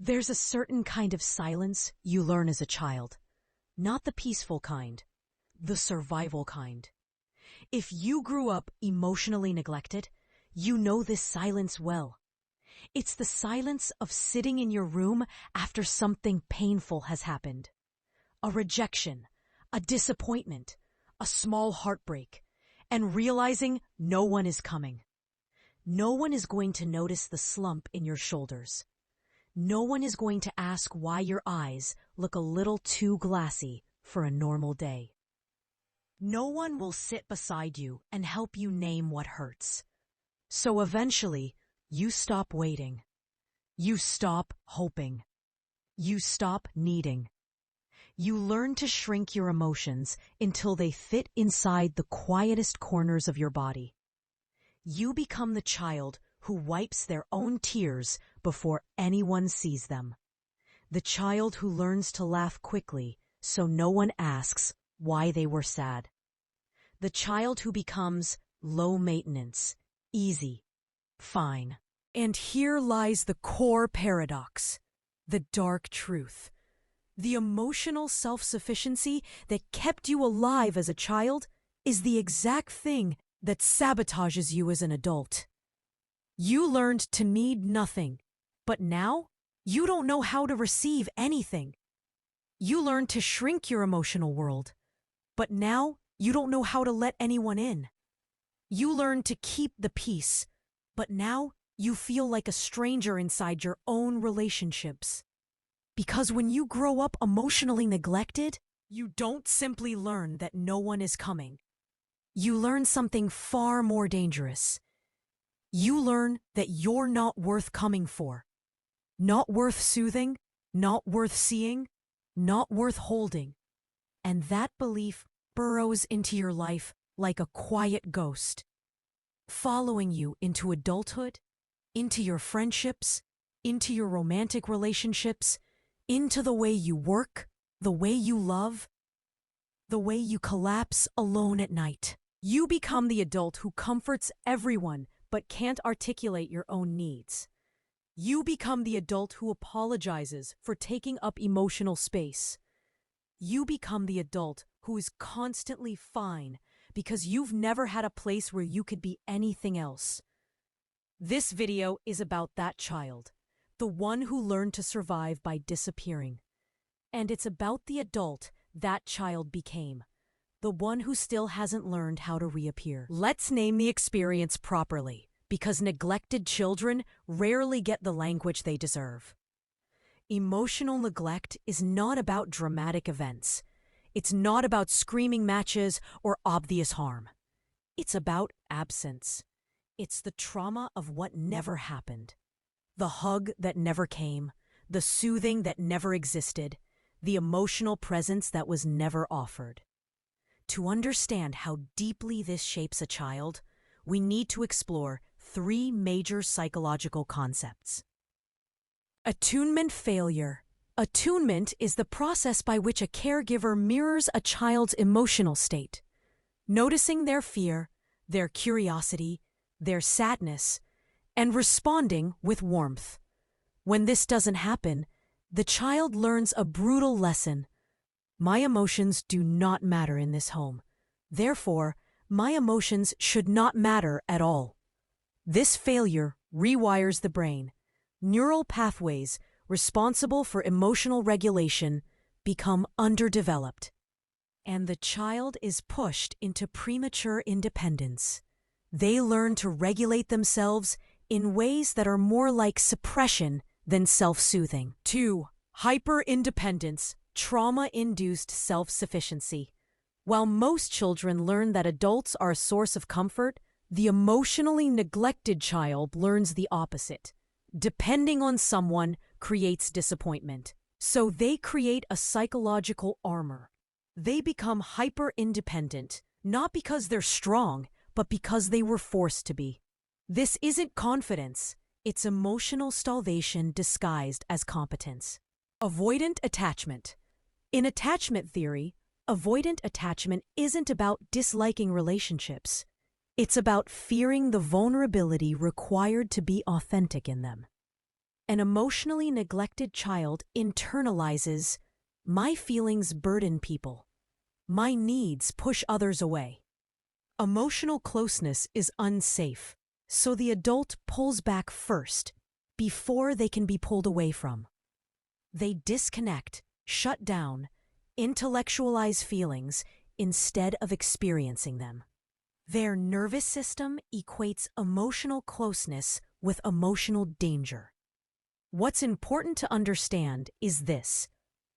There's a certain kind of silence you learn as a child, not the peaceful kind, the survival kind. If you grew up emotionally neglected, you know this silence well. It's the silence of sitting in your room after something painful has happened. A rejection, a disappointment, a small heartbreak, and realizing no one is coming. No one is going to notice the slump in your shoulders. No one is going to ask why your eyes look a little too glassy for a normal day. No one will sit beside you and help you name what hurts. So eventually, you stop waiting. You stop hoping. You stop needing. You learn to shrink your emotions until they fit inside the quietest corners of your body. You become the child who wipes their own tears before anyone sees them. The child who learns to laugh quickly so no one asks why they were sad. The child who becomes low maintenance, easy, fine. And here lies the core paradox, the dark truth. The emotional self-sufficiency that kept you alive as a child is the exact thing that sabotages you as an adult. You learned to need nothing, but now you don't know how to receive anything. You learned to shrink your emotional world, but now you don't know how to let anyone in. You learned to keep the peace, but now you feel like a stranger inside your own relationships. Because when you grow up emotionally neglected, you don't simply learn that no one is coming. You learn something far more dangerous. You learn that you're not worth coming for, not worth soothing, not worth seeing, not worth holding. And that belief burrows into your life like a quiet ghost, following you into adulthood, into your friendships, into your romantic relationships, into the way you work, the way you love, the way you collapse alone at night. You become the adult who comforts everyone but can't articulate your own needs. You become the adult who apologizes for taking up emotional space. You become the adult who is constantly fine because you've never had a place where you could be anything else. This video is about that child, the one who learned to survive by disappearing. And it's about the adult that child became, the one who still hasn't learned how to reappear. Let's name the experience properly, because neglected children rarely get the language they deserve. Emotional neglect is not about dramatic events. It's not about screaming matches or obvious harm. It's about absence. It's the trauma of what never happened. The hug that never came, the soothing that never existed, the emotional presence that was never offered. To understand how deeply this shapes a child, we need to explore 3 major psychological concepts. Attunement failure. Attunement is the process by which a caregiver mirrors a child's emotional state, noticing their fear, their curiosity, their sadness, and responding with warmth. When this doesn't happen, the child learns a brutal lesson. My emotions do not matter in this home. Therefore, my emotions should not matter at all. This failure rewires the brain. Neural pathways responsible for emotional regulation become underdeveloped, and the child is pushed into premature independence. They learn to regulate themselves in ways that are more like suppression than self-soothing. 2. Hyper-independence, trauma-induced self-sufficiency. While most children learn that adults are a source of comfort, the emotionally neglected child learns the opposite. Depending on someone creates disappointment. So they create a psychological armor. They become hyper-independent, not because they're strong, but because they were forced to be. This isn't confidence. It's emotional starvation disguised as competence. Avoidant attachment. In attachment theory, avoidant attachment isn't about disliking relationships. It's about fearing the vulnerability required to be authentic in them. An emotionally neglected child internalizes, "My feelings burden people. My needs push others away." Emotional closeness is unsafe, so the adult pulls back first, before they can be pulled away from. They disconnect, shut down, intellectualize feelings instead of experiencing them. Their nervous system equates emotional closeness with emotional danger. What's important to understand is this: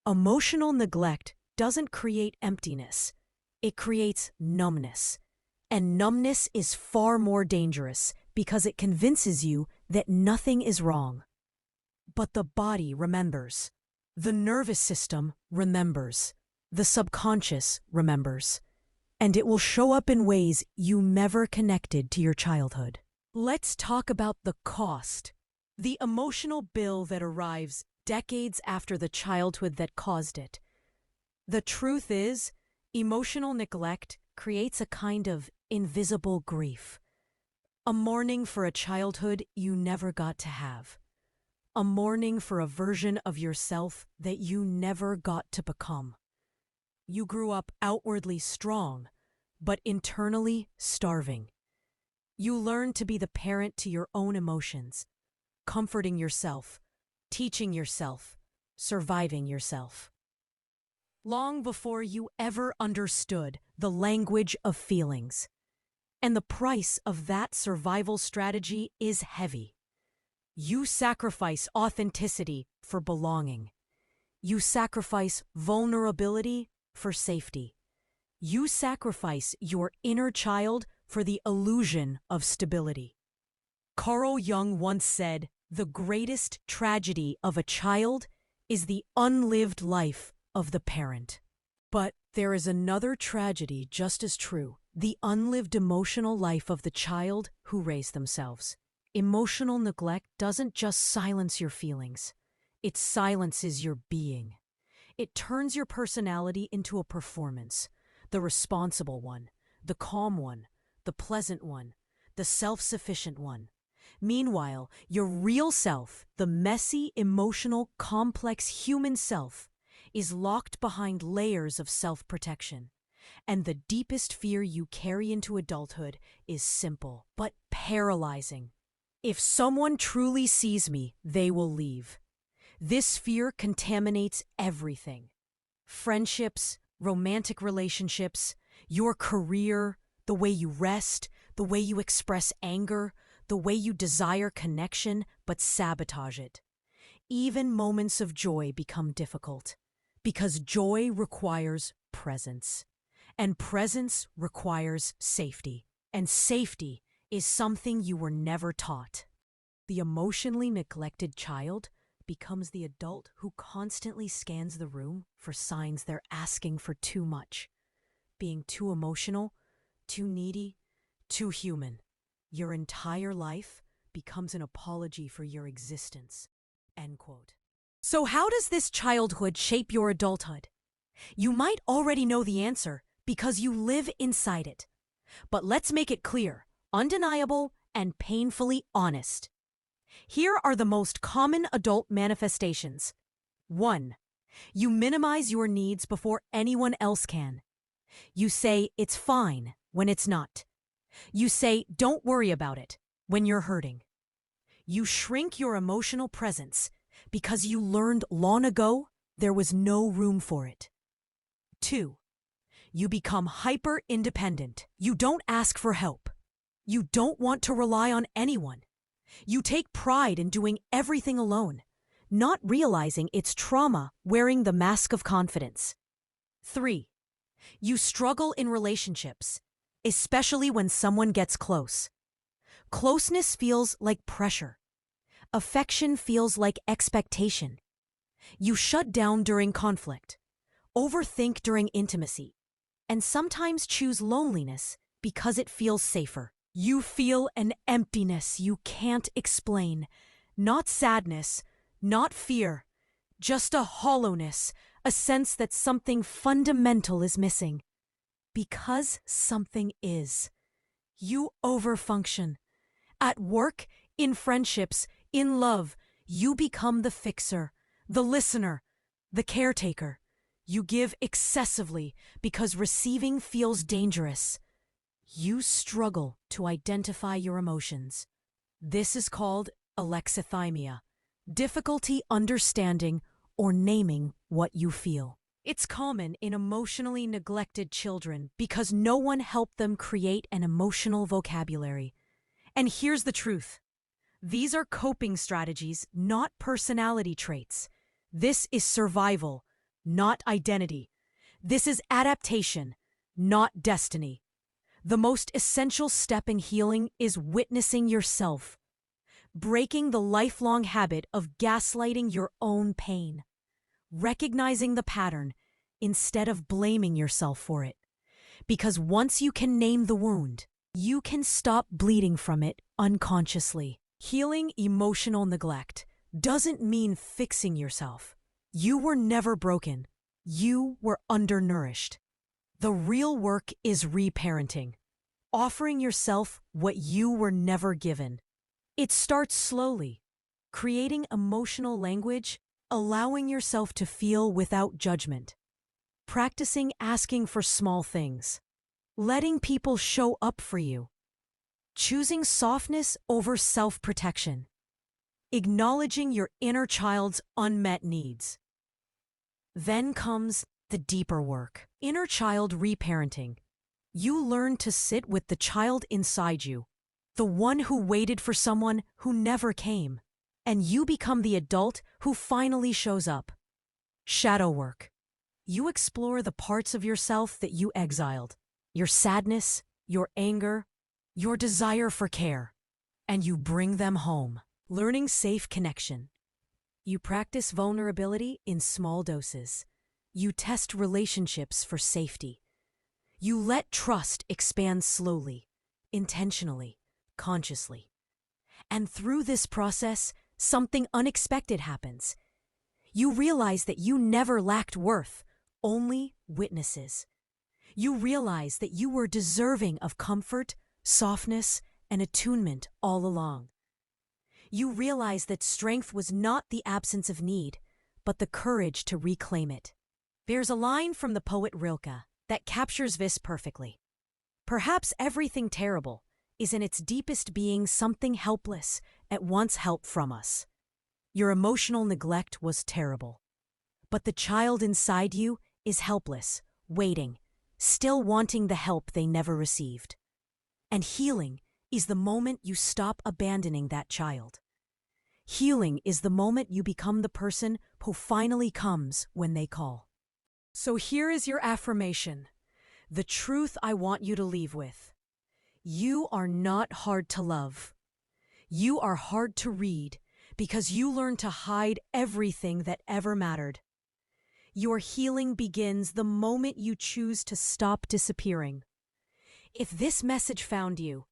emotional neglect doesn't create emptiness, it creates numbness. And numbness is far more dangerous because it convinces you that nothing is wrong. But the body remembers. The nervous system remembers. The subconscious remembers. And it will show up in ways you never connected to your childhood. Let's talk about the cost. The emotional bill that arrives decades after the childhood that caused it. The truth is, emotional neglect creates a kind of invisible grief. A mourning for a childhood you never got to have. A mourning for a version of yourself that you never got to become. You grew up outwardly strong, but internally starving. You learned to be the parent to your own emotions, comforting yourself, teaching yourself, surviving yourself. Long before you ever understood the language of feelings. And the price of that survival strategy is heavy. You sacrifice authenticity for belonging. You sacrifice vulnerability for safety. You sacrifice your inner child for the illusion of stability. Carl Jung once said, "The greatest tragedy of a child is the unlived life of the parent." But there is another tragedy just as true: the unlived emotional life of the child who raised themselves. Emotional neglect doesn't just silence your feelings, it silences your being. It turns your personality into a performance: the responsible one, the calm one, the pleasant one, the self-sufficient one. Meanwhile, your real self, the messy, emotional, complex human self, is locked behind layers of self-protection. And the deepest fear you carry into adulthood is simple, but paralyzing. If someone truly sees me, they will leave. This fear contaminates everything. Friendships, romantic relationships, your career, the way you rest, the way you express anger, the way you desire connection but sabotage it. Even moments of joy become difficult. Because joy requires presence. And presence requires safety. And safety is something you were never taught. The emotionally neglected child becomes the adult who constantly scans the room for signs they're asking for too much. Being too emotional, too needy, too human. Your entire life becomes an apology for your existence. End quote. So how does this childhood shape your adulthood? You might already know the answer because you live inside it. But let's make it clear, undeniable, and painfully honest. Here are the most common adult manifestations. 1. You minimize your needs before anyone else can. You say it's fine when it's not. You say don't worry about it when you're hurting. You shrink your emotional presence because you learned long ago there was no room for it. 2. You become hyper-independent. You don't ask for help. You don't want to rely on anyone. You take pride in doing everything alone, not realizing it's trauma wearing the mask of confidence. 3. You struggle in relationships, especially when someone gets close. Closeness feels like pressure. Affection feels like expectation. You shut down during conflict, overthink during intimacy, and sometimes choose loneliness because it feels safer. You feel an emptiness you can't explain. Not sadness, not fear, just a hollowness, a sense that something fundamental is missing. Because something is. You overfunction. At work, in friendships, in love, You become the fixer, the listener, the caretaker. You give excessively because receiving feels dangerous. You struggle to identify your emotions. This is called alexithymia, difficulty understanding or naming what you feel. It's common in emotionally neglected children because no one helped them create an emotional vocabulary. And here's the truth. These are coping strategies, not personality traits. This is survival, not identity. This is adaptation, not destiny. The most essential step in healing is witnessing yourself, breaking the lifelong habit of gaslighting your own pain, recognizing the pattern instead of blaming yourself for it. Because once you can name the wound, you can stop bleeding from it unconsciously. Healing emotional neglect doesn't mean fixing yourself. You were never broken. You were undernourished. The real work is reparenting, offering yourself what you were never given. It starts slowly, creating emotional language, allowing yourself to feel without judgment, practicing asking for small things, letting people show up for you, choosing softness over self-protection, acknowledging your inner child's unmet needs. Then comes the deeper work, inner child reparenting. You learn to sit with the child inside you, the one who waited for someone who never came, and you become the adult who finally shows up. Shadow work. You explore the parts of yourself that you exiled, your sadness, your anger, your desire for care, and you bring them home. Learning safe connection. You practice vulnerability in small doses. You test relationships for safety. You let trust expand slowly, intentionally, consciously. And through this process, something unexpected happens. You realize that you never lacked worth, only witnesses. You realize that you were deserving of comfort, softness, and attunement all along. You realize that strength was not the absence of need, but the courage to reclaim it. There's a line from the poet Rilke that captures this perfectly. Perhaps everything terrible is in its deepest being something helpless at once helped from us. Your emotional neglect was terrible. But the child inside you is helpless, waiting, still wanting the help they never received. And healing is the moment you stop abandoning that child. Healing is the moment you become the person who finally comes when they call. So here is your affirmation, the truth I want you to leave with. You are not hard to love. You are hard to read because you learn to hide everything that ever mattered. Your healing begins the moment you choose to stop disappearing. If this message found you,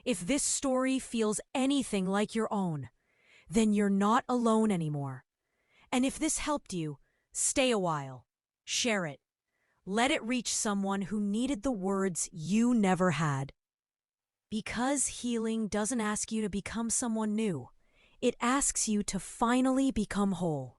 if this story feels anything like your own, then you're not alone anymore. And if this helped you, stay a while. Share it. Let it reach someone who needed the words you never had. Because healing doesn't ask you to become someone new. It asks you to finally become whole.